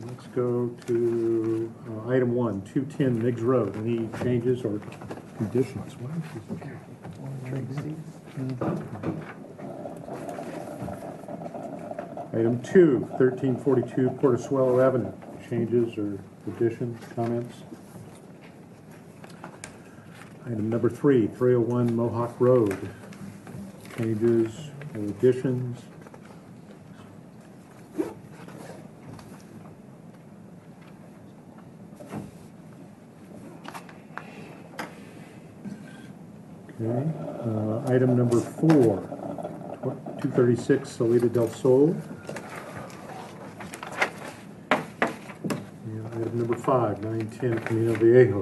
Let's go to item 1, 210 Miggs Road. Any changes or conditions? Item 2, 1342 Portezuelo Avenue. Changes or additions, comments? Item number 3, 301 Mohawk Road. Changes or additions? Okay. Item number 4, 236 Salida del Sol. And item number 5, 910 Camino Viejo.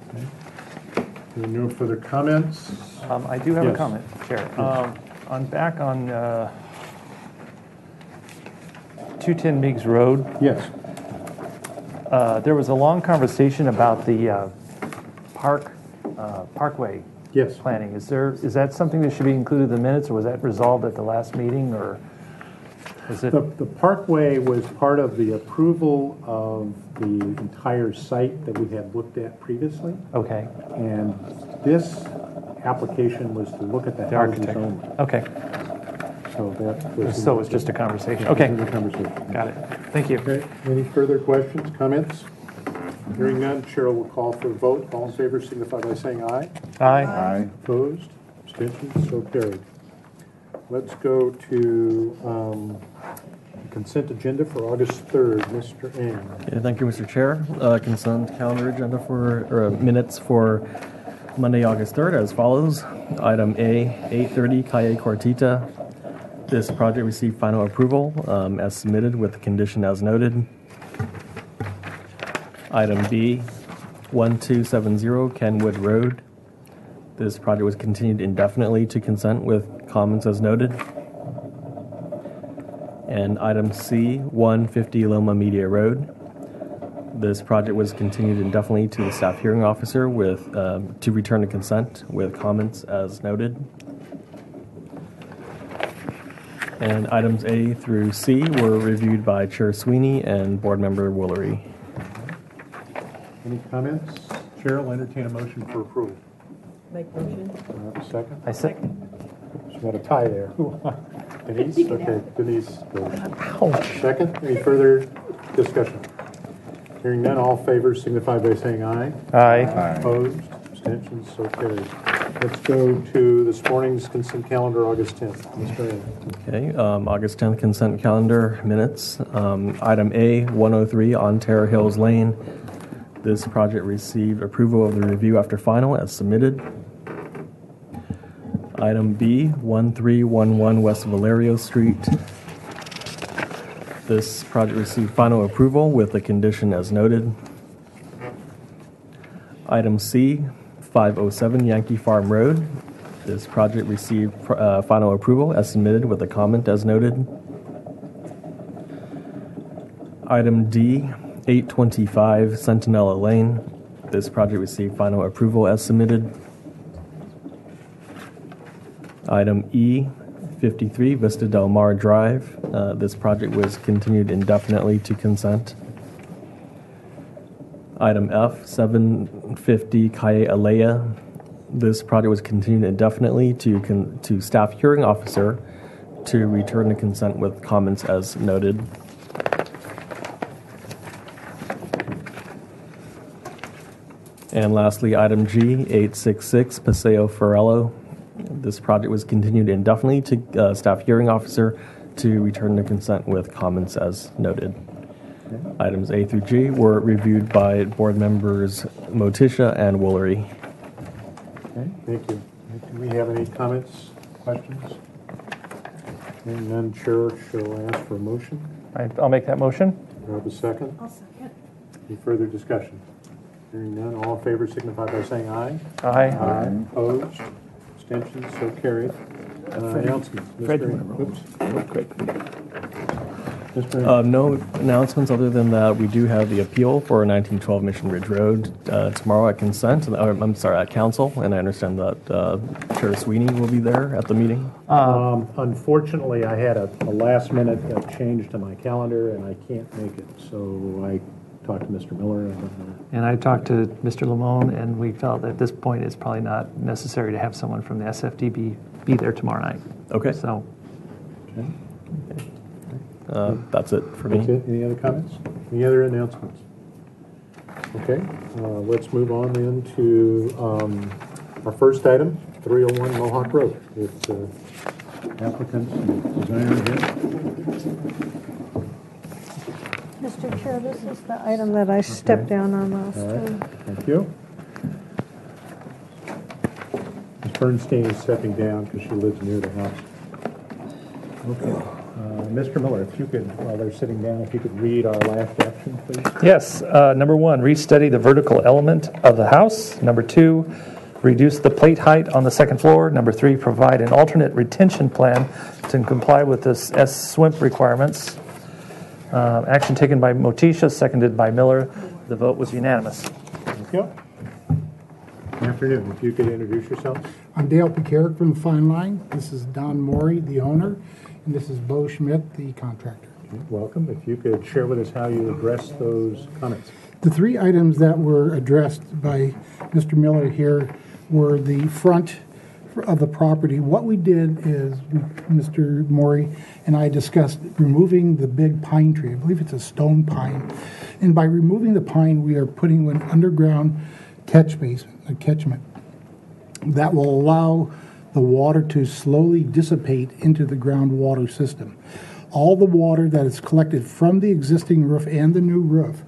Okay. There are no further comments. I do have Yes. a comment, Chair. Yes. Back on 210 Meigs Road, Yes. there was a long conversation about the parkway Yes. planning. Is that something that should be included in the minutes, or was that resolved at the last meeting, or is it? The parkway was part of the approval of the entire site that we had looked at previously. Okay, And this application was to look at the the houses architect. only. Okay, So that was. so it's just a conversation. in Okay, the conversation. got it. Thank you. Okay, any further questions, comments? Hearing none, Cheryl will call for a vote. All in favor signify by saying aye. Aye. Opposed? Abstentions? So carried. Let's go to the consent agenda for August 3rd. Mr. Ng. Yeah, thank you, Mr. Chair. Consent calendar agenda for minutes for Monday, August 3rd as follows. Item A, 830 Calle Cortita. This project received final approval as submitted with the condition as noted. Item B, 1270 Kenwood Road. This project was continued indefinitely to consent with comments as noted. And item C, 150 Loma Media Road. This project was continued indefinitely to the staff hearing officer with to return to consent with comments as noted. And items A through C were reviewed by Chair Sweeney and Board Member Woolery. Any comments? Chair will entertain a motion for approval. Make motion. Second? I said, She's got a tie there. Denise? Okay, Denise. ouch. Second, any further discussion? Hearing none, all favors signify by saying aye. Aye. Opposed? Abstentions? So carried. Let's go to this morning's consent calendar, August 10th. Mr. Ng. Okay, August 10th consent calendar minutes. Item A, 103 on Terror Hills Lane. This project received approval of the review after final as submitted. Item B, 1311 West Valerio Street. This project received final approval with the condition as noted. Item C, 507 Yankee Farm Road. This project received final approval as submitted with a comment as noted. Item D, 825 Centinela Lane. This project received final approval as submitted. Item E, 53 Vista Del Mar Drive. This project was continued indefinitely to consent. Item F, 750 Calle Alea. This project was continued indefinitely to staff hearing officer to return to consent with comments as noted. And lastly, item G, 866 Paseo Ferrello. This project was continued indefinitely to staff hearing officer to return to consent with comments as noted. Okay. Items A through G were reviewed by board members Motisha and Woolery. Okay, thank you. Do we have any comments, questions? Hearing none, Chair shall ask for a motion. I'll make that motion. Do I have a second? I'll second. Any further discussion? Hearing none, all in favor signify by saying aye. Aye. Opposed? Abstentions? So carried. Announcements. Fred, Mr. Oops. No announcements other than that we do have the appeal for 1912 Mission Ridge Road tomorrow at consent. I'm sorry, at council, and I understand that Chair Sweeney will be there at the meeting. Unfortunately, I had a last-minute change to my calendar, and I can't make it, so I talked to Mr. Miller. And I talked to Mr. Lamone, and we felt at this point it's probably not necessary to have someone from the SFDB be there tomorrow night. Okay. So, Okay. That's it for me. That's it. Any other comments? Any other announcements? Okay, let's move on then to our first item, 301 Mohawk Road. It's applicants and designer here. Mr. Chair, this is the item that I stepped down on last All time. right, thank you. Ms. Bernstein is stepping down because she lives near the house. Okay. Mr. Miller, if you could, while they're sitting down, if you could read our last action, please. yes, number 1, restudy the vertical element of the house. Number 2, reduce the plate height on the second floor. Number 3, provide an alternate retention plan to comply with the SWIMP requirements. Action taken by Motisha, seconded by Miller. The vote was unanimous. Thank you. Good afternoon. If you could introduce yourself. I'm Dale Picaric from the Fine Line. This is Don Morey, the owner, and this is Bo Schmidt, the contractor. Okay, welcome. If you could share with us how you address those comments. The 3 items that were addressed by Mr. Miller here were the front of the property. What we did is, Mr. Morey and I discussed removing the big pine tree. I believe it's a stone pine. And by removing the pine, we are putting an underground catch basin, a catchment, that will allow the water to slowly dissipate into the groundwater system. All the water that is collected from the existing roof and the new roof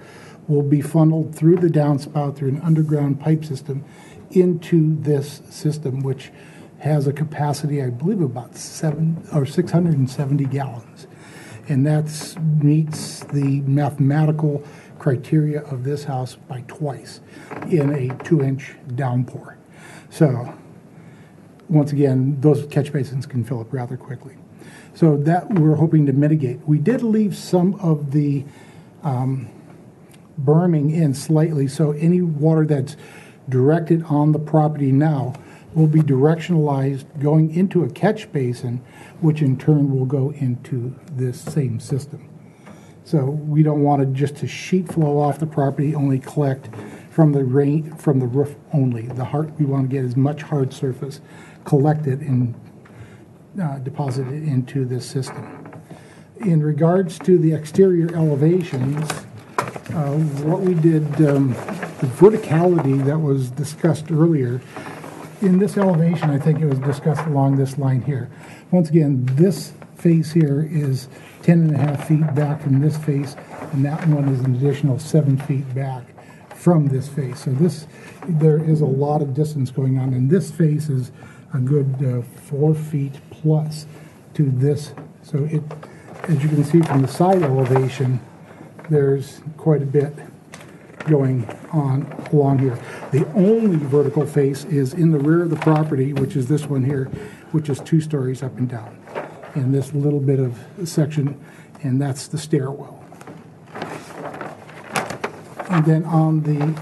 will be funneled through the downspout through an underground pipe system into this system, which has a capacity, I believe, about 670 gallons. And that meets the mathematical criteria of this house by twice in a 2-inch downpour. So, once again, those catch basins can fill up rather quickly. So that we're hoping to mitigate. We did leave some of the berming in slightly, so any water that's directed on the property now will be directionalized going into a catch basin, which in turn will go into this same system. So we don't want it just to sheet flow off the property, only collect from the roof only. We want to get as much hard surface collected and deposited into this system. In regards to the exterior elevations, what we did, the verticality that was discussed earlier, in this elevation, I think it was discussed along this line here. Once again, this face here is 10.5 feet back from this face, and that one is an additional 7 feet back from this face. So there is a lot of distance going on, and this face is a good 4 feet plus to this. So as you can see from the side elevation, there's quite a bit going on along here. The only vertical face is in the rear of the property, which is this one here, which is 2 stories up and down. And this little bit of section, and that's the stairwell. And then on the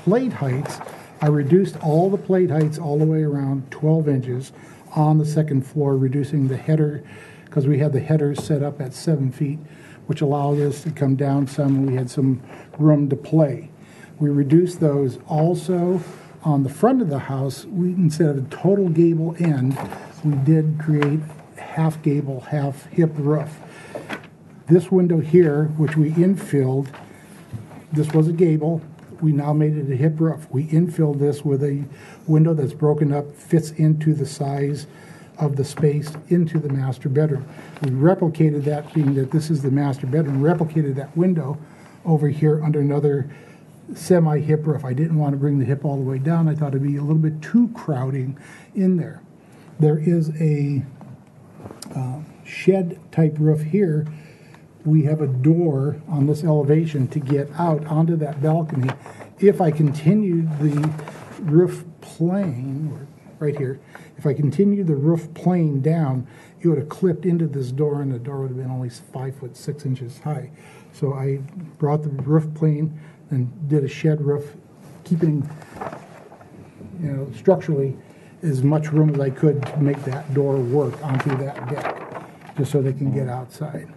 plate heights, I reduced all the plate heights all the way around 12 inches on the second floor, reducing the header, because we had the headers set up at 7 feet, which allowed us to come down some, and we had some room to play. We reduced those also on the front of the house. Instead of a total gable end, we did create half gable, half hip roof. This window here, which we infilled, this was a gable. We now made it a hip roof. We infilled this with a window that's broken up, fits into the size of the space into the master bedroom. We replicated that, being that this is the master bedroom, replicated that window over here under another semi-hip roof. I didn't want to bring the hip all the way down. I thought it'd be a little bit too crowding in there. There is a shed type roof here. We have a door on this elevation to get out onto that balcony. If I continued the roof plane, or right here. If I continue the roof plane down, it would have clipped into this door, and the door would have been only 5 foot 6 inches high. So I brought the roof plane and did a shed roof, keeping, structurally as much room as I could to make that door work onto that deck, just so they can get outside.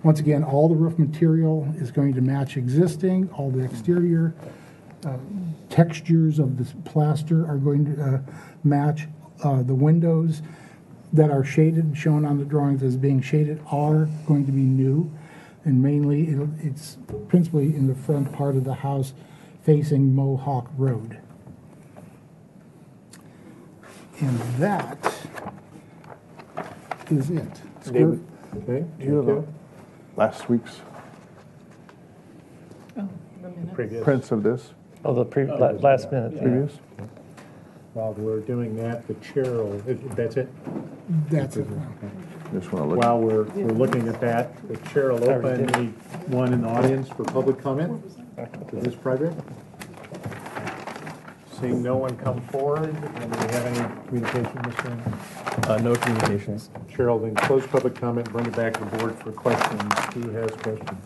Once again, all the roof material is going to match existing, all the exterior textures of this plaster are going to match. The windows that are shaded, shown on the drawings as being shaded, are going to be new. And mainly, it's principally in the front part of the house facing Mohawk Road. And that is it. David? Okay. Do you have last week's Previous. prints of this Oh, the last minute. Yeah. previous? While we're doing that, the chair will, that's it? That's it. Just want to look. While we're looking at that, the chair will open anyone in the audience for public comment to this project. Seeing no one come forward, and do we have any communication, Mr. Anderson? No communications. Chair will then close public comment, bring it back to the board for questions. Who has questions?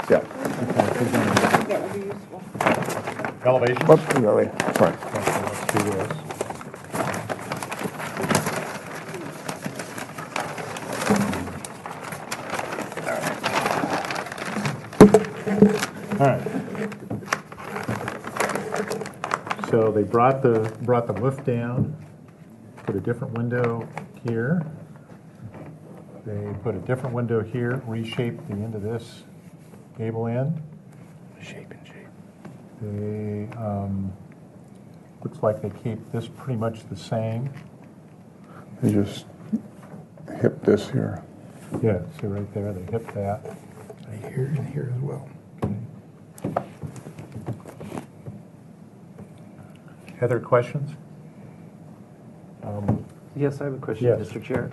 Yeah. That would be useful. Elevation? Oops, no, wait, sorry. Let's do this. All right. So they brought the roof down, put a different window here. They put a different window here, reshaped the end of this gable end. Shape and shape. They, looks like they keep this pretty much the same. They just hip this here. Yeah, see right there, they hit that. Here and here as well. Other questions? Yes, I have a question, Yes. Mr. Chair.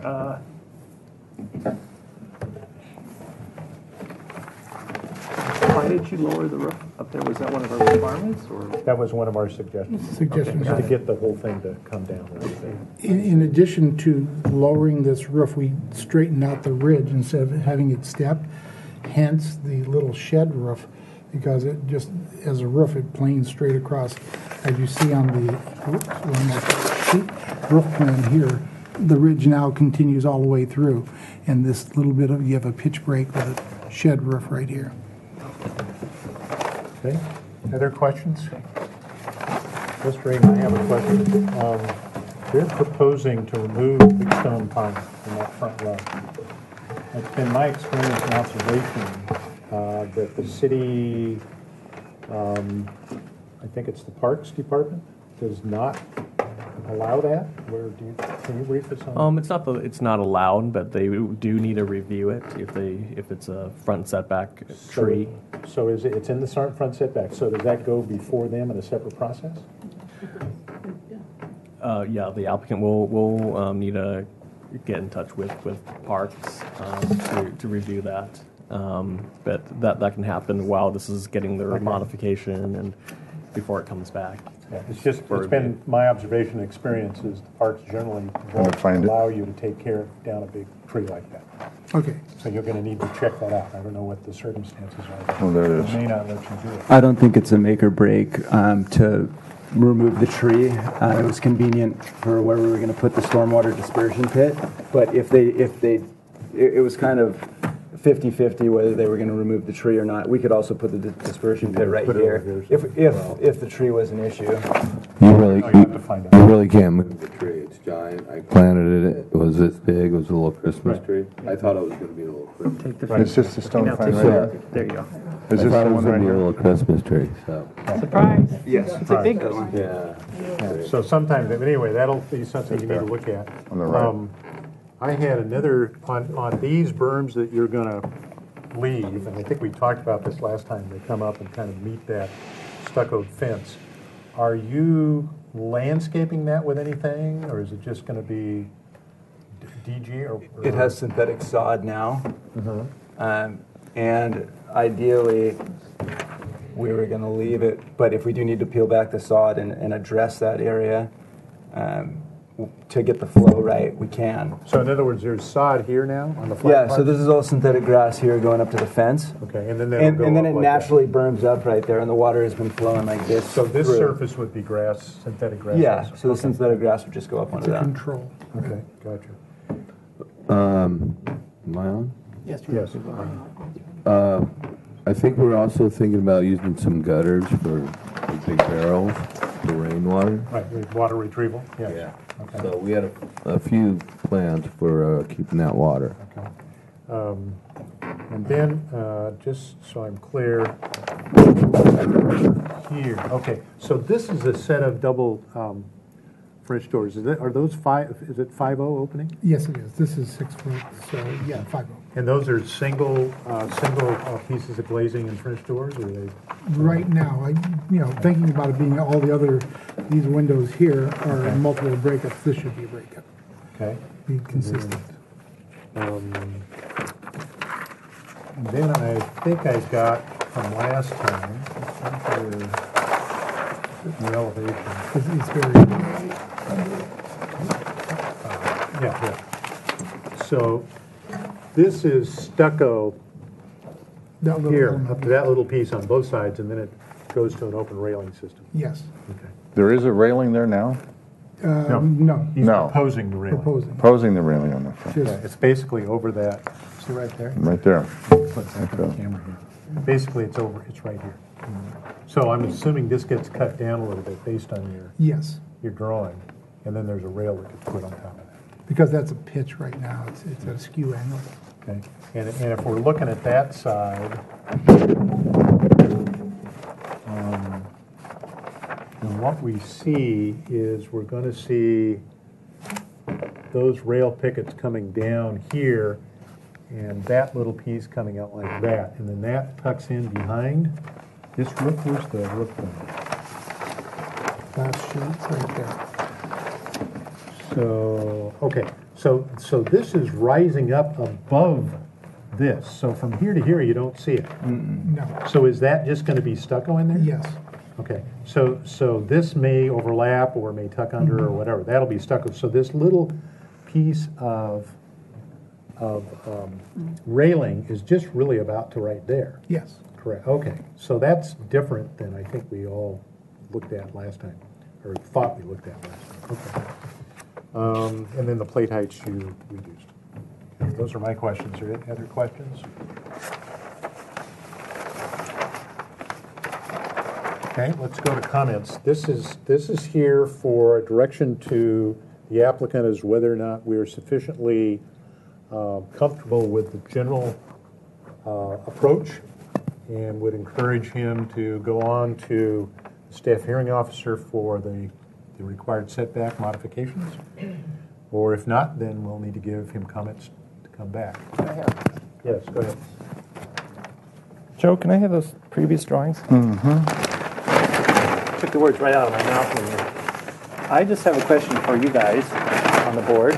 Why did you lower the roof up there? Was that one of our requirements, or? That was one of our suggestions, Suggestions. to get the whole thing to come down. In addition to lowering this roof, we straightened out the ridge instead of having it stepped, hence the little shed roof, because it just, as a roof, it planes straight across. As you see on the roof plan here, the ridge now continues all the way through, and this little bit of, you have a pitch break with a shed roof right here. Okay, other questions? Mr. Egan, I have a question. They're proposing to remove the stone pine from that front lawn. It's been my experience and observation that the city, I think it's the Parks Department, does not allow that. Can you brief us on? It's not allowed, but they do need to review it if it's a front setback tree. So it's in the front setback, so does that go before them in a separate process? Yeah, the applicant will need to get in touch with Parks to review that. But that can happen while this is getting their modification and before it comes back. Yeah, it's been my observation and experience is the parks generally won't find it. allow you to take care of down a big tree like that. Okay. So you're going to need to check that out. I don't know what the circumstances are. Oh, there it They is. may not let you do it. I don't think it's a make or break to remove the tree. It was convenient for where we were going to put the stormwater dispersion pit, but it was kind of 50-50 whether they were going to remove the tree or not. We could also put the dispersion pit right Put it here over here, if the tree was an issue. You really, Oh, you have to find out. you really can't move the tree. It's giant. I planted it. It was this big. It was a little Christmas Right. tree. I thought it was going to be a little Christmas. Take the It's just a stone Now pine take right the- here. There you go. Is I this thought the it one was going right to be a here? little Christmas tree. So Surprise. Yes. It's a big one. yeah. Yeah, so sometimes, anyway, that'll be something you need to look at. On the right. I had another, on these berms that you're going to leave, and I think we talked about this last time, they come up and kind of meet that stucco fence. Are you landscaping that with anything, or is it just going to be DG? Or It has synthetic sod now. And ideally, we were going to leave it, but if we do need to peel back the sod and address that area to get the flow right, we can. So in other words, there's sod here now on the flat Yeah, part? so this is all synthetic grass here going up to the fence. Okay, and then And then it like that. naturally burns up right there, and the water has been flowing like this. So this through. surface would be grass, synthetic grass? Yeah, also. so the Okay. synthetic grass would just go up It's onto a that. control. Okay, gotcha. Am I on? Yes. I think we're also thinking about using some gutters for the big barrels for rainwater. Right, water retrieval, yes. Okay. So we had a few plans for keeping that water. Okay. And then, just so I'm clear, here, okay, so this is a set of double French doors. Are those is it 5.0 opening? Yes, it is. This is 6 foot, so yeah, 5.0. And those are single pieces of glazing and French doors, or are they? Right now, thinking about it being all the other, these windows here are multiple breakups. This should be a breakup. Okay. Be consistent. And then I think I got from last time, the elevation. It's very, Yeah. So this is stucco that little here, element. up to that little piece on both sides, and then it goes to an open railing system. Yes. Okay. There is a railing there now? No, He's No. proposing the railing. proposing. Proposing the railing on the front. Yeah, Just, it's basically over that, see right there? Right there. Put that on the camera here. Basically, it's right here. So I'm assuming this gets cut down a little bit based on yes, your drawing, and then there's a rail that gets put on top of that. because that's a pitch right now. It's at a skew angle. Okay, and if we're looking at that side, then what we see is we're going to see those rail pickets coming down here, and that little piece coming out like that, and then that tucks in behind this roof. Where's the roof going? Last sheet, right there. So, okay, so this is rising up above this. So from here to here, you don't see it. No, So is that just going to be stucco in there? yes, Okay, so this may overlap or may tuck under or whatever. That'll be stucco. So this little piece of railing is just really about to right there. yes. Correct. Okay, so that's different than I think we all looked at last time, or thought we looked at last time. Okay. And then the plate heights you reduced. Okay, those are my questions. Are there other questions? Okay, let's go to comments. This is here for a direction to the applicant as whether or not we are sufficiently comfortable with the general approach, and would encourage him to go on to the staff hearing officer for the required setback modifications. Or if not, then we'll need to give him comments to come back. Yes, go ahead. Joe, can I have those previous drawings? Took the words right out of my mouth. I just have a question for you guys on the board.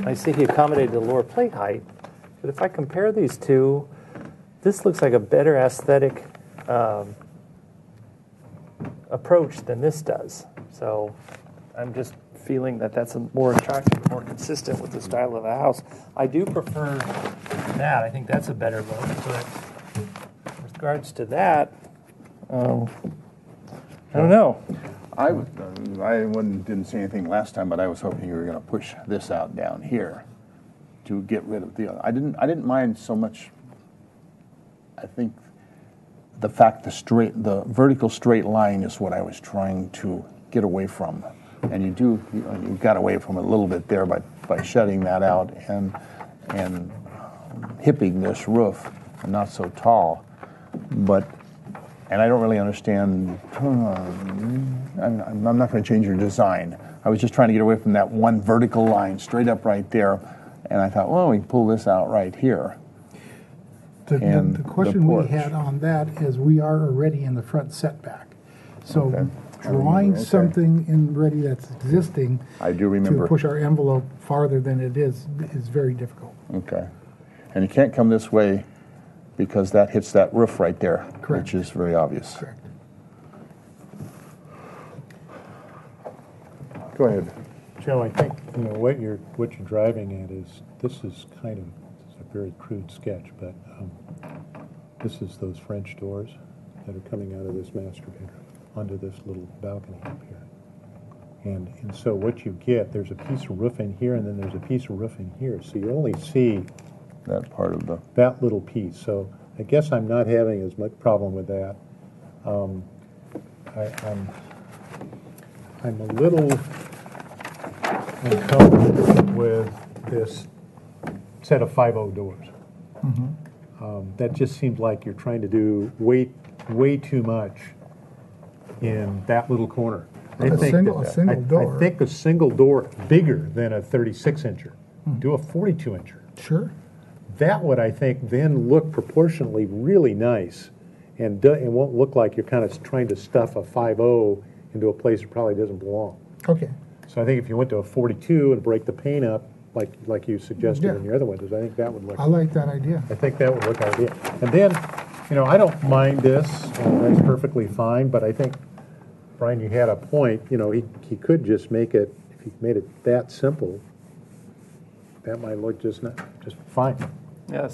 I see he accommodated the lower plate height, but if I compare these two, this looks like a better aesthetic approach than this does. So I'm just feeling that that's a more attractive, more consistent with the style of the house. I do prefer that. I think that's a better look. But with regards to that, I don't know. I didn't say anything last time, but I was hoping you were going to push this out down here to get rid of the other. I didn't mind so much. I think the fact the vertical straight line is what I was trying to get away from, and you got away from it a little bit there by shutting that out and hipping this roof, not so tall, but. And I don't really understand. I'm not going to change your design. I was just trying to get away from that one vertical line straight up right there, and I thought, well, we can pull this out right here. And The question we porch. had on that is we are already in the front setback. So Okay. drawing Okay. something in ready that's existing I do remember. to push our envelope farther than it is very difficult. Okay. And you can't come this way because that hits that roof right there, Correct. which is very obvious. Correct. Go ahead. Joe, I think, what you're driving at is, this is kind of, it's a very crude sketch, but this is those French doors that are coming out of this master bedroom onto this little balcony up here. And so what you get, there's a piece of roof in here, and then there's a piece of roof in here. So you only see That part of the, that little piece. So I guess I'm not having as much problem with that. I'm a little uncomfortable with this set of 5.0 doors. That just seems like you're trying to do way too much in that little corner. A single door. I think a single door bigger than a 36-incher. Do a 42-incher. Sure. That would, I think, then look proportionally really nice, and it won't look like you're kind of trying to stuff a 5.0 into a place that probably doesn't belong. Okay. So I think if you went to a 42 and break the paint up, like you suggested Yeah. in your other windows, I think that would look. I like that idea. I think that would look ideal. And then, I don't mind this. That's perfectly fine. But I think, Brian, you had a point. He could just make it. If he made it that simple, that might look just fine. Yeah,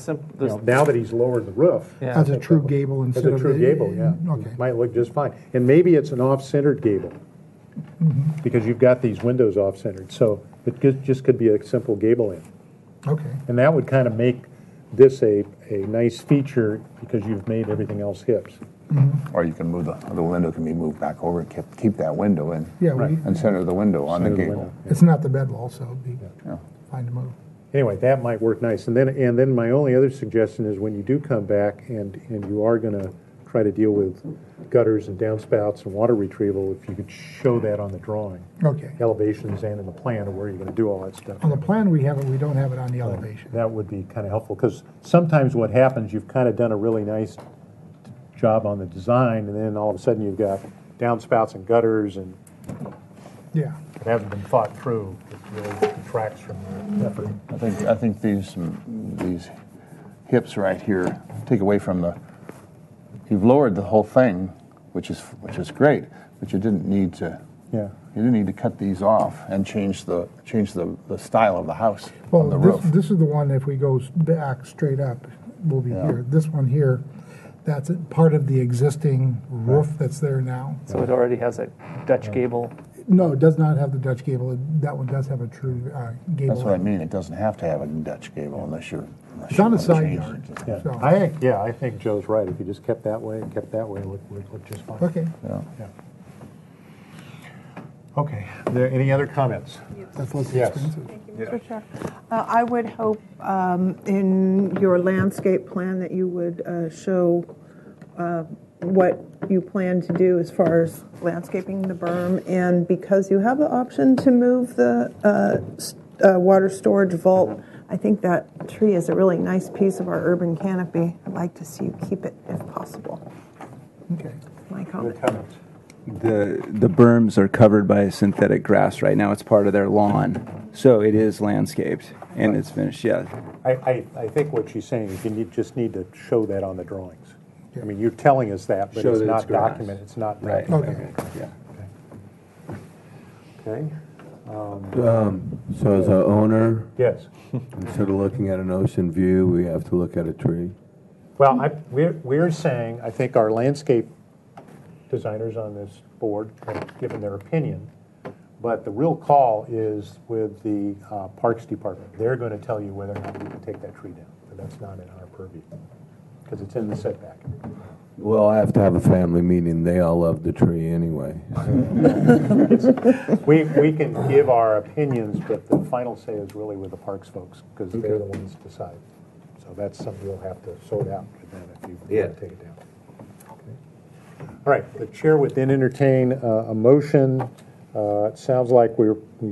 Now that he's lowered the roof, Yeah. As a true gable as instead a of true the- gable, yeah, Okay. might look just fine. And maybe it's an off-centered gable because you've got these windows off-centered. So it just could be a simple gable in. Okay. And that would kind of make this a nice feature because you've made everything else hips. or you can move the window can be moved back over and keep that window in. Yeah, Right. And center the window on the Center the gable. window. it's not the bed wall, so it'd be Yeah. fine to move. Anyway, that might work nice. And then my only other suggestion is when you do come back and you are going to try to deal with gutters and downspouts and water retrieval, if you could show that on the drawing, Okay. elevations and in the plan of where you're going to do all that stuff. On the plan we have it, we don't have it on the elevation. That would be kind of helpful because sometimes what happens, you've kind of done a really nice job on the design, and then all of a sudden you've got downspouts and gutters, and Yeah. it hasn't been thought through. It really detracts from the effort. I think these hips right here take away from the. You've lowered the whole thing, which is great, but you didn't need to. Yeah. You didn't need to cut these off and change the style of the house Well, on the roof. this is the one, if we go back straight up, will be Yeah. here. This one here, that's part of the existing roof that's there now. So it already has a Dutch gable. No, it does not have the Dutch gable. That one does have a true gable. That's what I mean. It doesn't have to have a Dutch gable unless you're. It's on a unless you side change yard. it. Yeah, So- I think Joe's right. If you just kept that way, it would look just fine. Okay, Yeah. Yeah. Okay. Are there any other comments? that's less Yes. expensive. Thank you, Mr. Chair. I would hope in your landscape plan that you would show what you plan to do as far as landscaping the berm. And because you have the option to move the water storage vault, I think that tree is a really nice piece of our urban canopy. I'd like to see you keep it if possible. Okay. My Other comment. comments? The berms are covered by synthetic grass right now. It's part of their lawn, so it is landscaped and it's finished. Yeah, I think what she's saying is you just need to show that on the drawings. I mean, you're telling us that, but Show it's that not it's grass. documented. It's not right. documented. Okay. Yeah. Okay. So as an owner, Yes. instead of looking at an ocean view, we have to look at a tree. Well, we're saying, I think our landscape designers on this board have given their opinion, but the real call is with the Parks Department. They're going to tell you whether or not we can take that tree down, but that's not in our purview, because it's in the setback. Well, I have to have a family meeting. They all love the tree anyway. We can give our opinions, but the final say is really with the Parks folks, because they're the ones that decide. So that's something we'll have to sort out with them if you want to take it down. Okay. All right, the chair would then entertain a motion. It sounds like we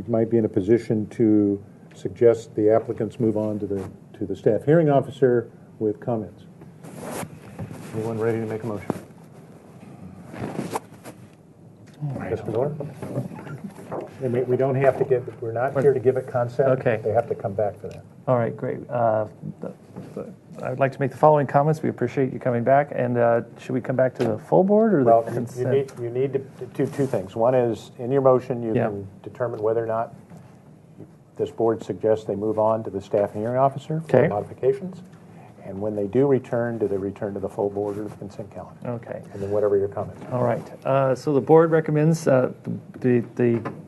might be in a position to suggest the applicants move on to the staff hearing officer with comments. Anyone ready to make a motion? Mr. Miller? We don't have to we're not here to give it concept. Okay. They have to come back for that. All right, great. I would like to make the following comments. We appreciate you coming back. And should we come back to the full board or Well, the you consent? need to do two things. One is, in your motion, you Yeah. can determine whether or not this board suggests they move on to the staff hearing officer for Okay. modifications. And when they do return, do they return to the full board or the consent calendar? Okay. And then whatever your comments are. All right. So the board recommends the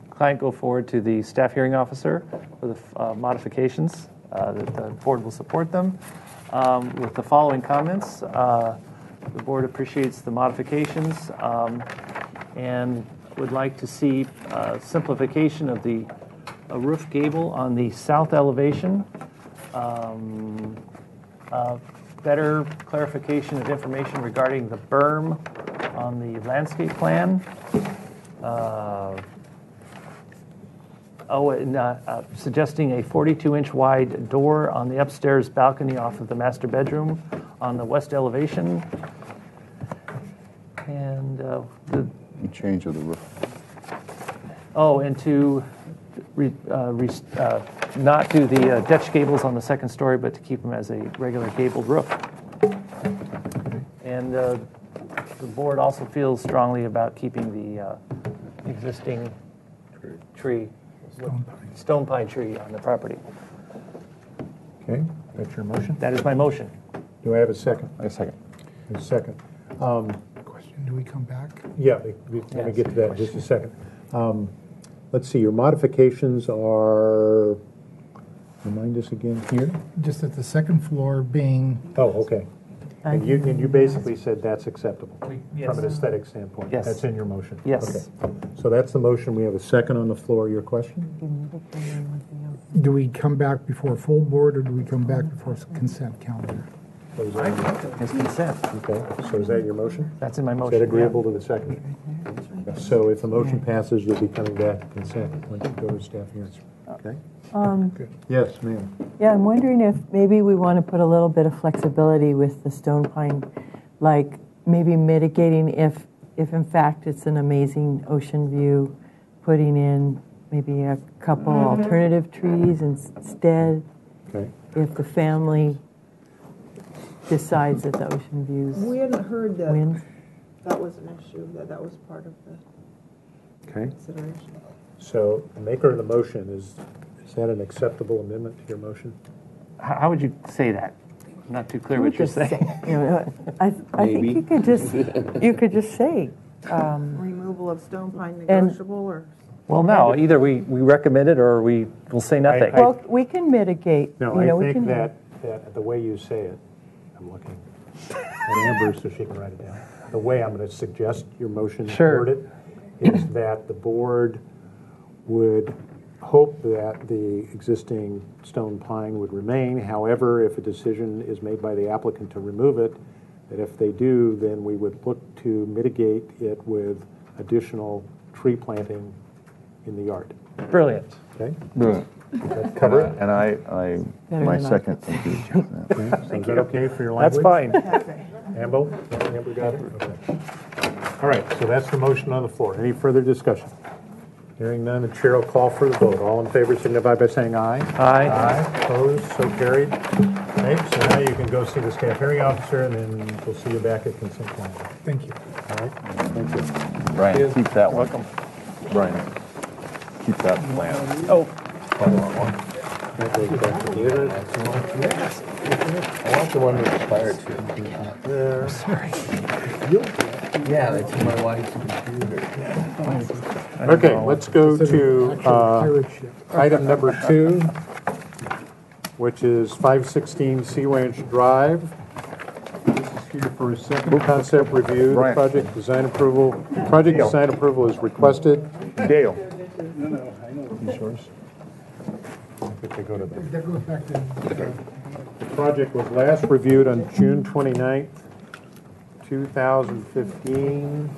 client go forward to the staff hearing officer for the modifications. The board will support them with the following comments. The board appreciates the modifications and would like to see simplification of the roof gable on the south elevation. Better clarification of information regarding the berm on the landscape plan. Suggesting a 42-inch wide door on the upstairs balcony off of the master bedroom on the west elevation. And Change of the roof. and to not do the Dutch gables on the second story, but to keep them as a regular gabled roof. And the board also feels strongly about keeping the existing tree, stone pine tree on the property. Okay, that's your motion. That is my motion. Do I have a second? A second. A second. Question, do we come back? Yeah, let me get to that in just a second. Let's see, your modifications are, remind us again here? Just at the second floor being, Oh, okay. And you basically said that's acceptable Yes. from an aesthetic standpoint? Yes. That's in your motion? Yes. Okay. So that's the motion. We have a second on the floor. Your question? do we come back before full board or do we come back before consent calendar? It's consent. Okay, so is that your motion? That's in my Is motion. that agreeable to the second? So if the motion passes, you'll be coming back to consent once you go to staff hearings. Okay? Good. Yes, ma'am. Yeah, I'm wondering if maybe we want to put a little bit of flexibility with the stone pine, like maybe mitigating if in fact it's an amazing ocean view, putting in maybe a couple alternative trees instead. Okay. If the family decides that the ocean views We hadn't heard that wins. that was an issue, that was part of the Okay. consideration. So the maker of the motion, is that an acceptable amendment to your motion? How would you say that? I'm not too clear what you're Just say- saying. you know, I think you could just say, Removal of stone pine And- negotiable, or? Well, no, either we recommend it or we will say nothing. well, we can mitigate. No, you know, I we think can, that the way you say it, I'm looking at Amber so she can write it down. The way I'm going to suggest your motion Sure. worded is that the board would hope that the existing stone pine would remain. However, if a decision is made by the applicant to remove it, that if they do, then we would look to mitigate it with additional tree planting in the yard. Brilliant. Okay? Brilliant. That cover it? And I Better my than I second. Okay, so is that okay for your That's language? fine. Amber? Amber got it? Okay. All right, so that's the motion on the floor. Any further discussion? Hearing none, the chair will call for the vote. All in favor signify by saying aye. Aye. Aye, opposed, so carried. Okay, so now you can go see the staff hearing officer, and then we'll see you back at consent calendar. Thank you. All right, thank you. Brian, keep that one. Welcome. Brian, keep that plan. Oh, That goes back to the others. I want the one with the fire too. There. Yeah, that's in my wife's computer. Okay, let's go to Actual pirate ship. item number 2, which is 516 Sea Ranch Drive. This is here for a second concept review. The Brian. project design approval is requested. Dale. These yours? I think they go to the... That goes back to, The project was last reviewed on June 29th, 2015.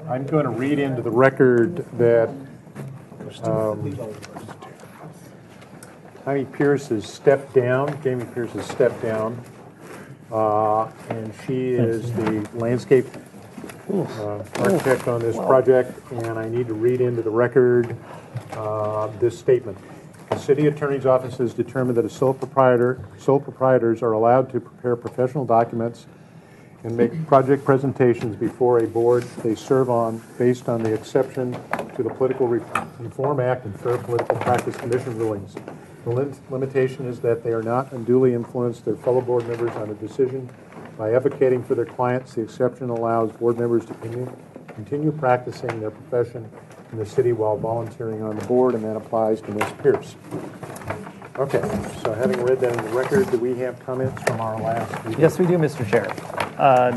I'm going to read into the record that Jamie Pierce has stepped down, and she is the landscape architect on this project, and I need to read into the record this statement. city attorney's office has determined that sole proprietors are allowed to prepare professional documents and make project presentations before a board they serve on based on the exception to the Political Reform Act and Fair Political Practice Commission rulings. The limitation is that they are not unduly influence their fellow board members on a decision by advocating for their clients. The exception allows board members to continue practicing their profession in the city while volunteering on the board, and that applies to Ms. Pierce. Okay, so having read that in the record, do we have comments from our last meeting? Yes, we do, Mr. Chair.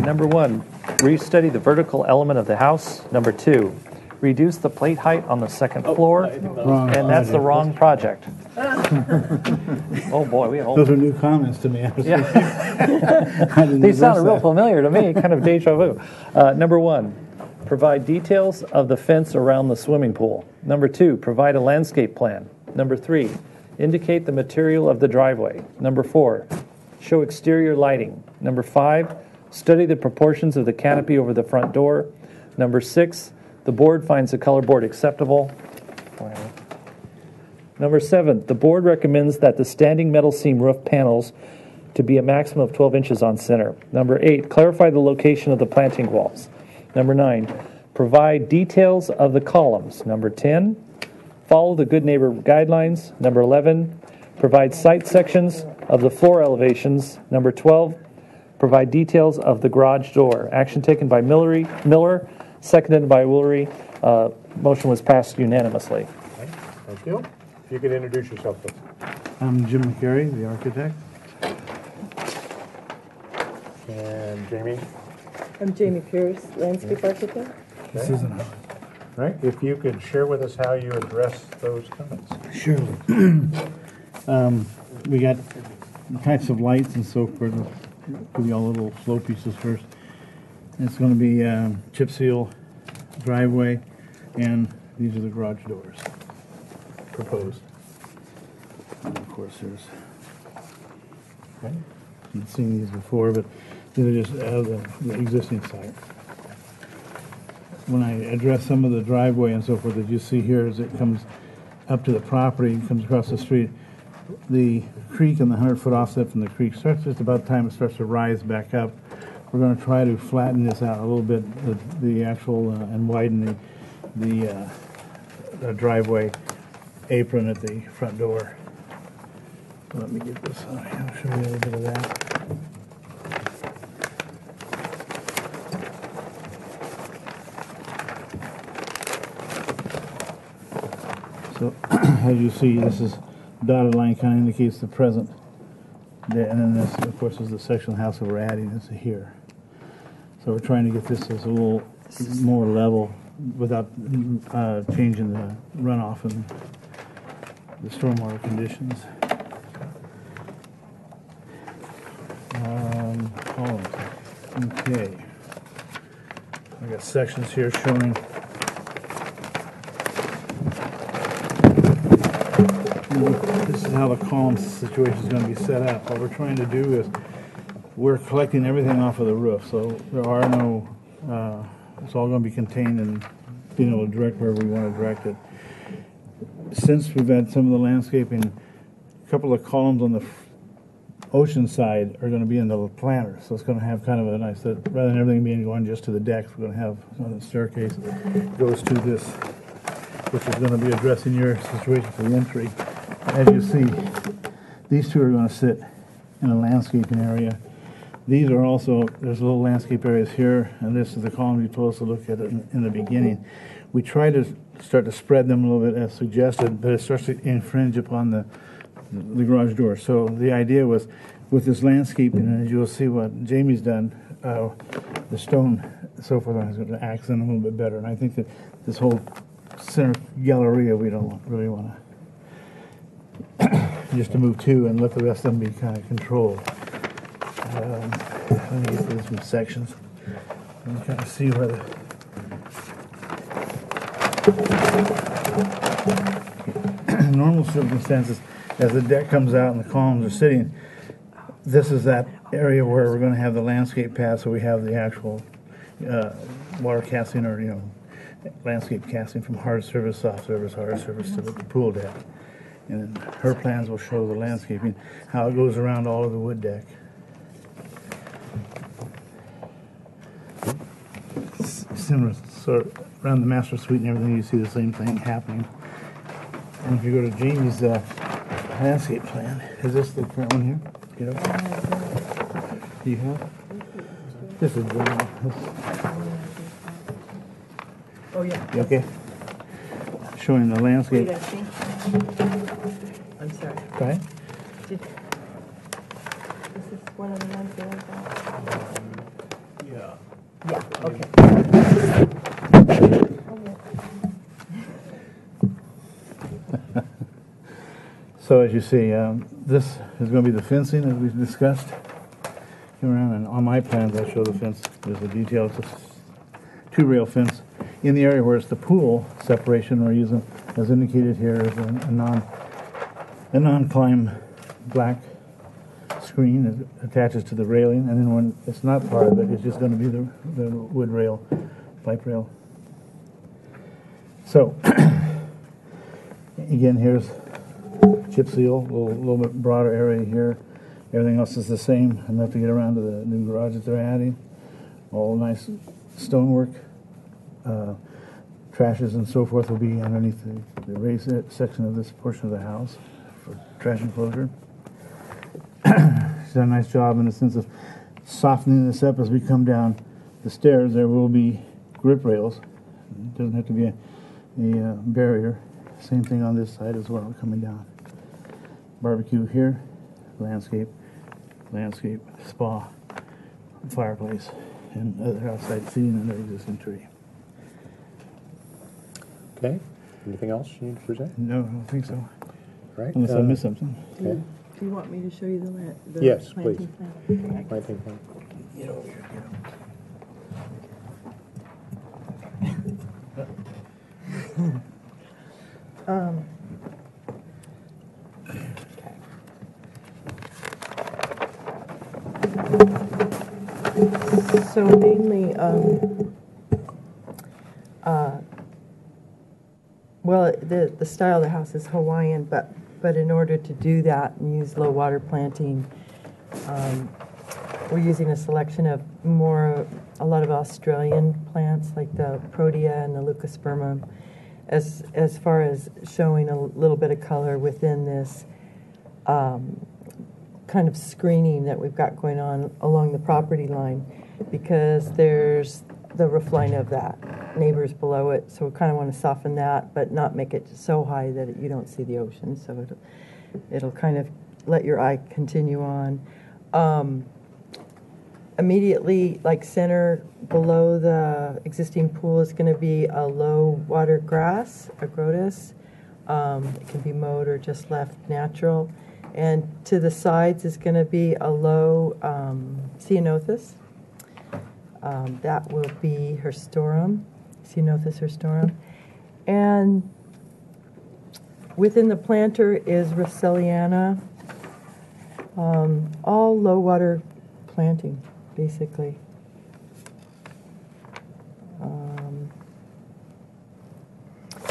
Number 1, restudy the vertical element of the house. Number 2, reduce the plate height on the second floor. And that's the wrong project. Oh, boy, we have Those are new comments to me. Yeah. These sounded real familiar to me, kind of deja vu. Number 1, provide details of the fence around the swimming pool. Number 2, provide a landscape plan. Number 3, indicate the material of the driveway. Number 4, show exterior lighting. Number 5, study the proportions of the canopy over the front door. Number 6, the board finds the color board acceptable. Number 7, the board recommends that the standing metal seam roof panels to be a maximum of 12 inches on center. Number 8, clarify the location of the planting walls. Number 9, provide details of the columns. Number 10, follow the good neighbor guidelines. Number 11, provide site sections of the floor elevations. Number 12, provide details of the garage door. Action taken by Miller, seconded by Woolery. Motion was passed unanimously. Okay, thank you. If you could introduce yourself, please. I'm Jim McCary, the architect. And Jamie? I'm Jamie Pierce, landscape architect. This isn't how. Right, if you could share with us how you address those comments. Surely. We got types of lights and so forth. Give you all little slow pieces first. It's going to be chip seal driveway, and these are the garage doors proposed. And of course, there's. Okay. I've seen these before, but these are just the existing site. When I address some of the driveway and so forth that you see here as it comes up to the property, comes across the street, the creek and the 100-foot offset from the creek starts just about the time it starts to rise back up. We're going to try to flatten this out a little bit, the actual, and widen the driveway apron at the front door. So let me get this. I'll show you a little bit of that. So, as you see, this is dotted line kind of indicates the present. And then this, of course, is the section of the house that we're adding. This is here. So we're trying to get this as a little more level without changing the runoff and the stormwater conditions. Columns. Okay. I got sections here showing. This is how the column situation is going to be set up. What we're trying to do is we're collecting everything off of the roof, so there are no, it's all going to be contained and being able to direct wherever we want to direct it. Since we've had some of the landscaping, a couple of columns on the ocean side are going to be in the planter, so it's going to have kind of a nice, rather than everything being going just to the decks, we're going to have on the staircase goes to this, which is going to be addressing your situation for the entry. As you see, these two are going to sit in a landscaping area. These are also, there's little landscape areas here, and this is the column you told us to look at in the beginning. We try to start to spread them a little bit as suggested, but it starts to infringe upon the garage door. So the idea was, with this landscaping, and as you'll see what Jamie's done, the stone and so forth is going to accent a little bit better. And I think that this whole center galleria, we don't really want to just to move to and let the rest of them be kind of controlled. Let me get through some sections and kind of see where the normal circumstances, as the deck comes out and the columns are sitting, this is that area where we're going to have the landscape pad, so we have the actual water casting, or landscape casting from hard surface, soft surface, hard surface to the pool deck. And then her plans will show the landscaping, how it goes around all of the wood deck. Similar sort of around the master suite and everything, you see the same thing happening. And if you go to Jamie's landscape plan, is this the current one here? Get up. Do you have? This is the one. Oh, yeah. You okay? Showing the landscape. Wait, I think. I'm sorry. Right? Did, is this one of the ones that I got? Yeah, okay. So as you see, this is going to be the fencing as we discussed. Come around, and on my plans I show the fence. There's a detail. It's a 2-rail fence. In the area where it's the pool separation, we're using, as indicated here, is a non-climb black screen that attaches to the railing, and then when it's not part of it, it's just going to be the wood rail, pipe rail. So, again, here's chip seal, a little bit broader area here. Everything else is the same, enough to get around to the new garage that they're adding. All nice stonework. Trashes and so forth will be underneath the raised section of this portion of the house for trash enclosure. She's done a nice job in the sense of softening this up as we come down the stairs. There will be grip rails. It doesn't have to be a barrier. Same thing on this side as well, coming down. Barbecue here, landscape, spa, fireplace, and other outside seating under existing tree. Okay, anything else you need to present? No, I don't think so. Right. Unless I missed something. Okay. Do you want me to show you the Yes, planting please. plan? Planting plan. Get over here. So mainly, well, the style of the house is Hawaiian, but in order to do that and use low water planting, we're using a selection of a lot of Australian plants like the Protea and the Leucospermum, as far as showing a little bit of color within this kind of screening that we've got going on along the property line, because there's the roof line of that neighbors below it, so we kind of want to soften that but not make it so high that you don't see the ocean, so it'll kind of let your eye continue on. Immediately, like center below the existing pool, is going to be a low water grass, agrotis. It can be mowed or just left natural. And to the sides is going to be a low ceanothus. That will be Hirstorum, Ceanothus hirstorum. And within the planter is Russelliana, all low water planting, basically.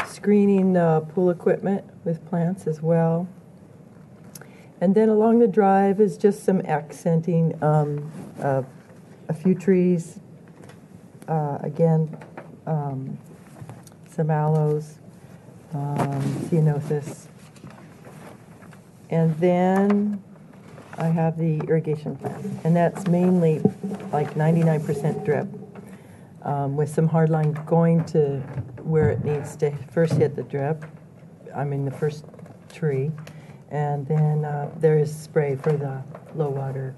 Screening the pool equipment with plants as well. And then along the drive is just some accenting, a few trees, again, some aloes, ceanothus. And then I have the irrigation plan, and that's mainly like 99% drip, with some hardline going to where it needs to first hit the drip, the first tree, and then there is spray for the low water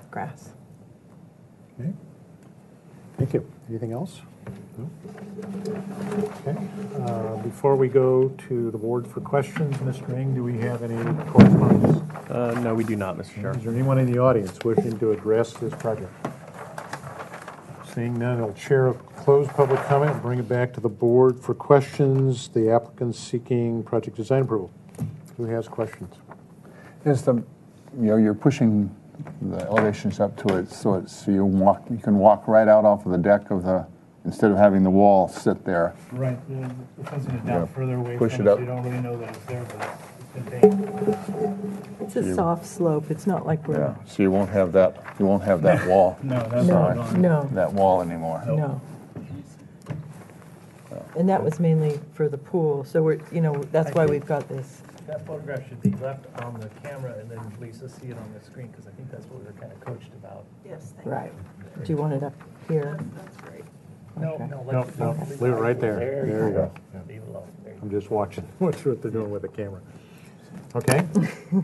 grass. Okay. Thank you. Anything else? No? Okay. Before we go to the board for questions, Mr. Ng, do we have any correspondence? No, we do not, Mr. Chair. Is there anyone in the audience wishing to address this project? Seeing none, I'll chair a closed public comment and bring it back to the board for questions. The applicant seeking project design approval. Who has questions? Is you're pushing the elevations up to it so you can walk right out off of the deck of instead of having the wall sit there. Right, the fencing is down further away Push from it it, up. so you don't really know that it's there, but contained. It's a soft slope. It's not like we're, Yeah, so you won't have that wall. No, that's no, not gone. no, That wall anymore. no. And that was mainly for the pool, so we're, that's why we've got this. That photograph should be left on the camera and then Lisa see it on the screen, because I think that's what we were kind of coached about. Yes, thank Right. Do you want it up here? That's great. No, Okay. no, No, leave it right there. There you go. Leave it alone. There you I'm just watching, watch what they're doing with the camera. Okay?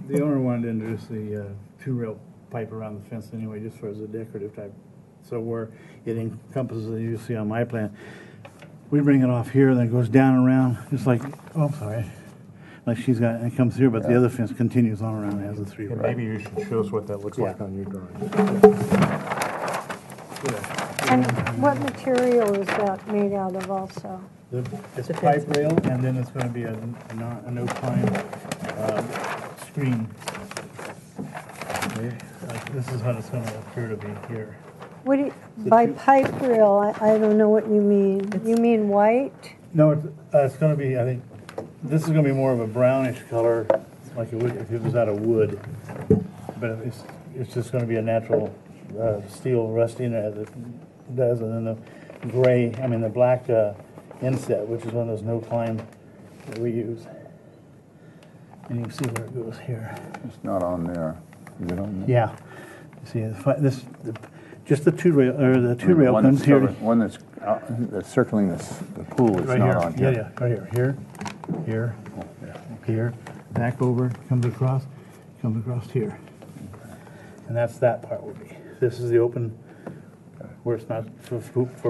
The owner wanted to introduce the two-rail pipe around the fence anyway, just for as a decorative type. So where it encompasses, as you see on my plan, we bring it off here, then it goes down and around, just like, oh, I'm sorry, like she's got, and it comes through, but the other fence continues on around, it has a And three-rail. maybe you should show us what that looks like on your drawing. And what material is that made out of also? It's a pipe rail, and then it's going to be a no-climb screen. Okay, this is how it's going to appear to be here. What do you, by pipe rail, I don't know what you mean. You mean white? No, it's going to be, I think, this is going to be more of a brownish color, like it would if it was out of wood. But it's just going to be a natural steel rusting as it does, and then the gray, the black inset, which is one of those no-climb that we use. And you can see where it goes here. It's not on there. Is it on there? Yeah. You see, just the two-rail, or the two-rail One comes that's here. covered- One that's circling the pool is Right not here. on here. Yeah, right here. Here, here, back over, comes across here. And that's that part will be. This is the open, where it's not for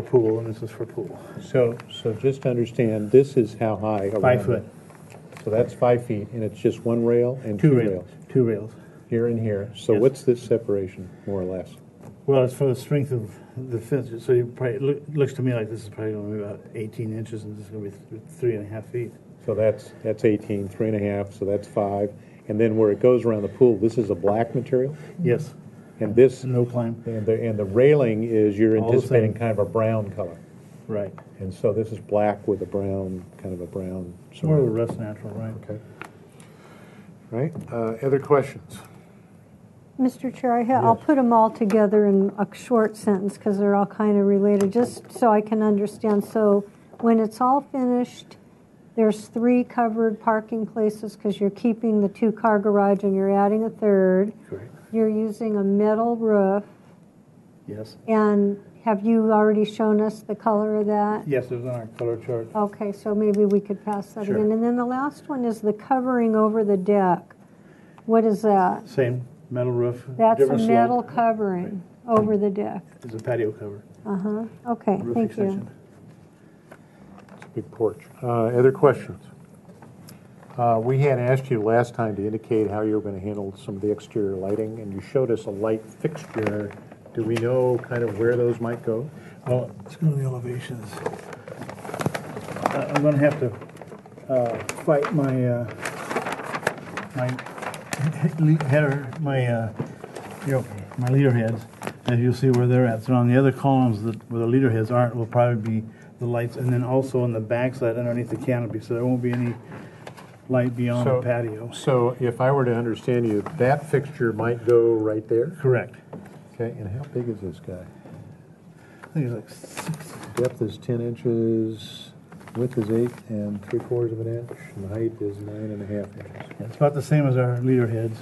pool, and this is for pool. So just to understand, this is how high? around 5 foot. it? So that's 5 feet, and it's just one rail and Two two rails. rails? Two rails. Here and here. So Yes. what's this separation, more or less? Well, it's for the strength of the fence. So you probably, it looks to me like this is probably going to be about 18 inches, and this is going to be 3.5 feet. So that's 18, 3.5, so that's 5. And then where it goes around the pool, this is a black material? Yes. And this, No climb. and the railing is, you're All the anticipating same. kind of a brown color. Right. And so this is black with a brown, kind of a brown. It's more of a rust natural, right? Okay. Right, other questions? Mr. Chair, I'll put them all together in a short sentence because they're all kind of related, just so I can understand. So when it's all finished, there's 3 covered parking places because you're keeping the 2-car garage and you're adding a 3rd. Correct. You're using a metal roof. Yes. And have you already shown us the color of that? Yes, it was on our color chart. Okay, so maybe we could pass that Sure. again. And then the last one is the covering over the deck. What is that? Same metal roof. That's a different slope. metal covering over the deck. It's a patio cover. Uh-huh. Okay, Roof thank you. extension. It's a big porch. Other questions? We had asked you last time to indicate how you were going to handle some of the exterior lighting, and you showed us a light fixture. Do we know kind of where those might go? Well, let's go to the elevations. I'm going to have to fight my header, my leader heads, as you'll see where they're at. So on the other columns where the leader heads aren't will probably be the lights, and then also on the backside underneath the canopy, so there won't be any light beyond the patio. So if I were to understand you, that fixture might go right there? Correct. Okay, and how big is this guy? I think it's like 6. Depth is 10 inches, width is 8 3/4 of an inch, and the height is 9.5 inches. It's about the same as our leader heads.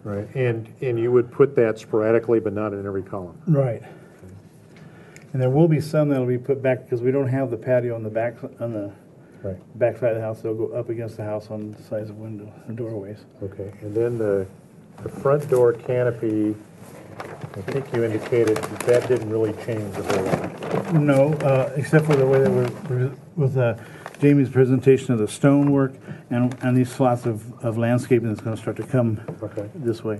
Right, and you would put that sporadically, but not in every column? Right. And there will be some that'll be put back because we don't have the patio on the back back side of the house. They'll go up against the house on the sides of windows and doorways. Okay, and then the front door canopy, I think you indicated that didn't really change a whole lot. No, except for the way that we're with Jamie's presentation of the stonework and these slots of landscaping that's going to start to come this way.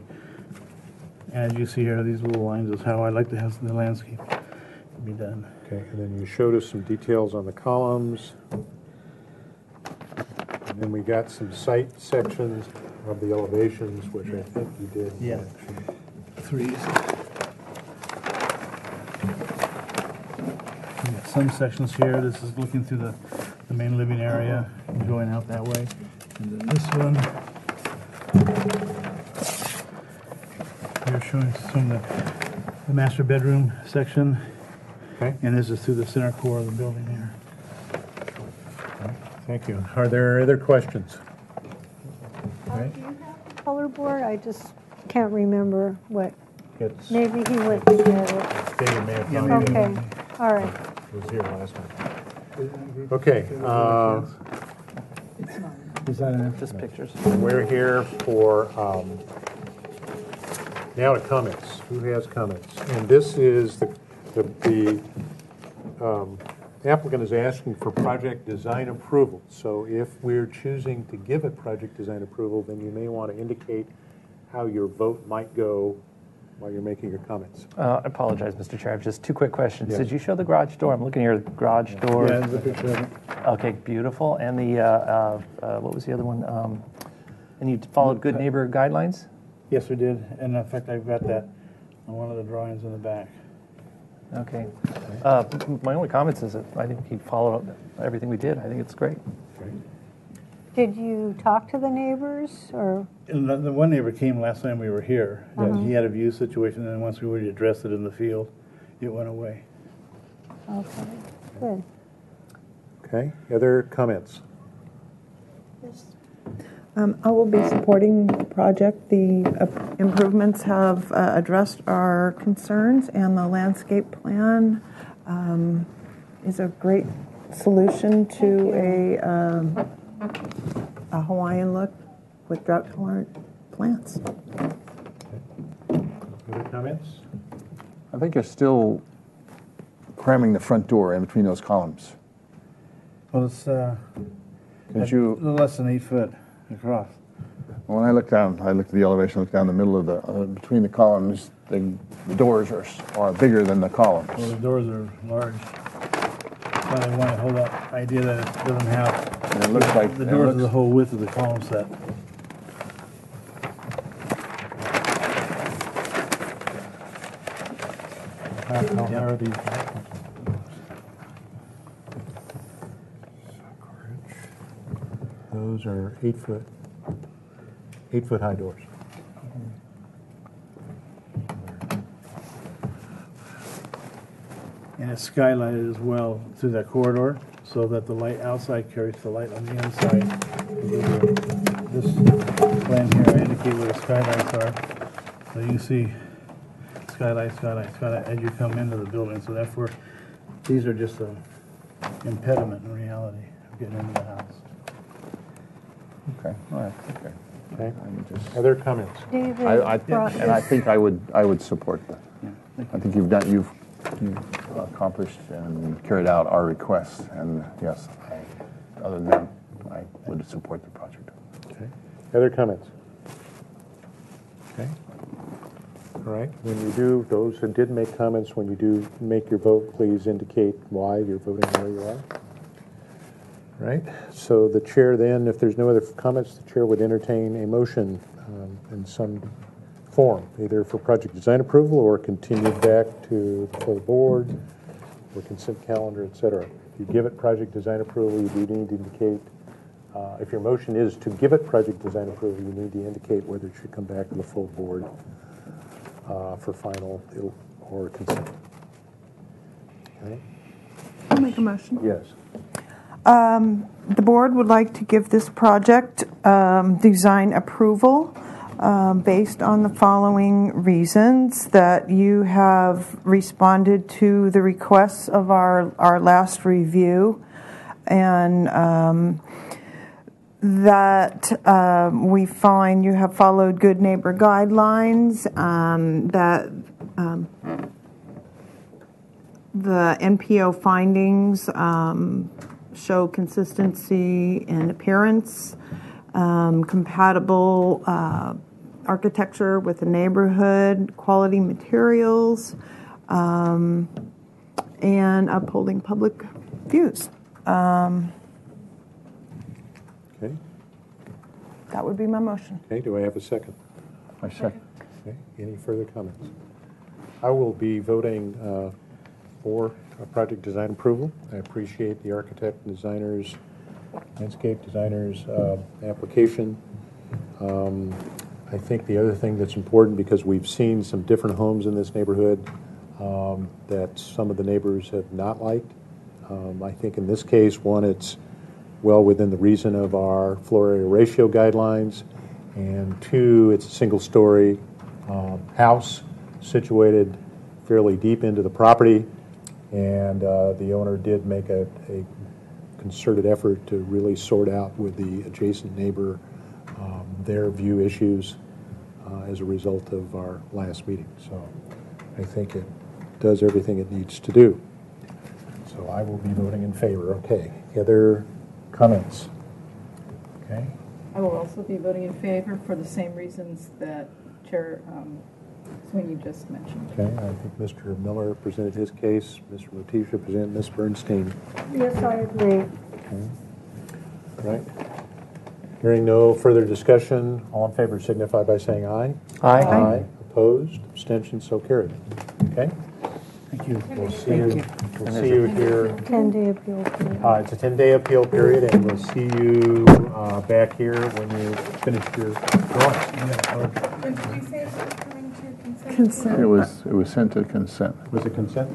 And as you see here, these little lines is how I like to have the landscape be done. Okay, and then you showed us some details on the columns. And then we got some site sections of the elevations, which I think you did. Yeah. 3. We got some sections here. This is looking through the the main living area, going out that way. And then this one, here showing some of the master bedroom section. Okay. And this is through the center core of the building here. Thank you. Are there other questions? Okay. Do you have the color board? I just can't remember what. It's, Maybe he went to get it. David may have Yeah, found it. Okay, all right. It was here last time. Okay, Is that enough? Just pictures. we're here for, now to comments. Who has comments? And this is the applicant is asking for project design approval. So if we're choosing to give it project design approval, then you may want to indicate how your vote might go while you're making your comments. I apologize, Mr. Chair. I have just two quick questions. Yeah. Did you show the garage door? I'm looking here at the garage door. Yeah, there's a picture of it. Okay, beautiful. And the, what was the other one? And you followed good neighbor guidelines? Yes, we did. And in fact, I've got that on one of the drawings in the back. Okay. My only comments is that I think he followed everything we did. I think it's great. Did you talk to the neighbors or? And the one neighbor came last time we were here. And he had a view situation, and once we already addressed it in the field, it went away. Okay, good. Okay, other comments? I will be supporting the project. The improvements have addressed our concerns, and the landscape plan is a great solution to a Hawaiian look with drought-tolerant plants. Other comments? I think you're still cramming the front door in between those columns. Well, it's a You, little less than 8 foot across. when I look down, I look at the elevation, look down the middle of the, between the columns, the doors are bigger than the columns. Well, the doors are large. Well, they want to hold that idea that it doesn't have And it looks like, the it doors are looks- the whole width of the column set. How high are these? Those are 8 foot high doors. And it's skylighted as well through that corridor, so that the light outside carries the light on the inside. This plan here, I indicate where the skylights are. So you can see skylight, skylight, skylight as you come into the building. So therefore, these are just an impediment in reality of getting into the house. Okay, all right, okay. Okay. I'm just- Other comments? David I brought and I this. think I would support that. I think you've accomplished and carried out our requests, and yes, other than that, I would support the project. Okay. Other comments? Okay. All right. When you do, those who did make comments, when you do make your vote, please indicate why you're voting where you are. Right. So the chair then, if there's no other comments, the chair would entertain a motion in some form, either for project design approval or continued back to the full board or consent calendar, et cetera. If you give it project design approval, you do need to indicate, if your motion is to give it project design approval, you need to indicate whether it should come back to the full board for final or consent. Okay. I'll make a motion. Yes. The board would like to give this project design approval based on the following reasons: that you have responded to the requests of our last review, and that we find you have followed good neighbor guidelines, that the NPO findings show consistency in appearance, compatible architecture with the neighborhood, quality materials, and upholding public views. Okay. That would be my motion. Okay. Do I have a second? I second. Okay. Any further comments? I will be voting for project design approval. I appreciate the architect and designers, landscape designers' application. I think the other thing that's important, because we've seen some different homes in this neighborhood that some of the neighbors have not liked. I think in this case, one, it's well within the reason of our floor area ratio guidelines, and two, it's a single-story house situated fairly deep into the property, and the owner did make a concerted effort to really sort out with the adjacent neighbor their view issues as a result of our last meeting. So I think it does everything it needs to do. So I will be voting in favor. Okay. Other comments? Okay. I will also be voting in favor for the same reasons that Chair Sweeney just mentioned. Okay. I think Mr. Miller presented his case. Mr. Latisha presented Ms. Bernstein. Yes, I agree. Okay. Right. Hearing no further discussion, all in favor signify by saying aye. Aye. Aye. Opposed? Abstentions? So carried. Okay. Thank you. We'll see you. We'll see you here. 10-day appeal period. It's a 10-day appeal period, and we'll see you back here when you finish your drawing. Did we say it was coming to consent? Consent. It was sent to consent. Was it consent?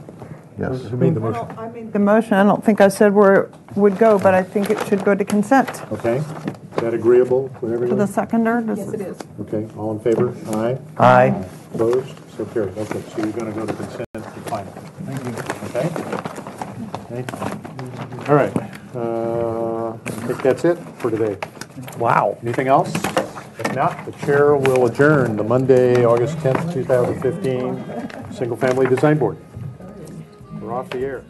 Yes. Who made the motion? I made the motion. I don't think I said where it would go, but I think it should go to consent. Okay. Is that agreeable with To everyone? the seconder? Yes, it is. Okay. All in favor? Aye. Aye. Opposed? So carried. Okay. So you're going to go to consent to final. Thank you. Okay. Thank you. All right. I think that's it for today. Wow. Anything else? If not, the chair will adjourn the Monday, August 10th, 2015 Single Family Design Board. We're off the air.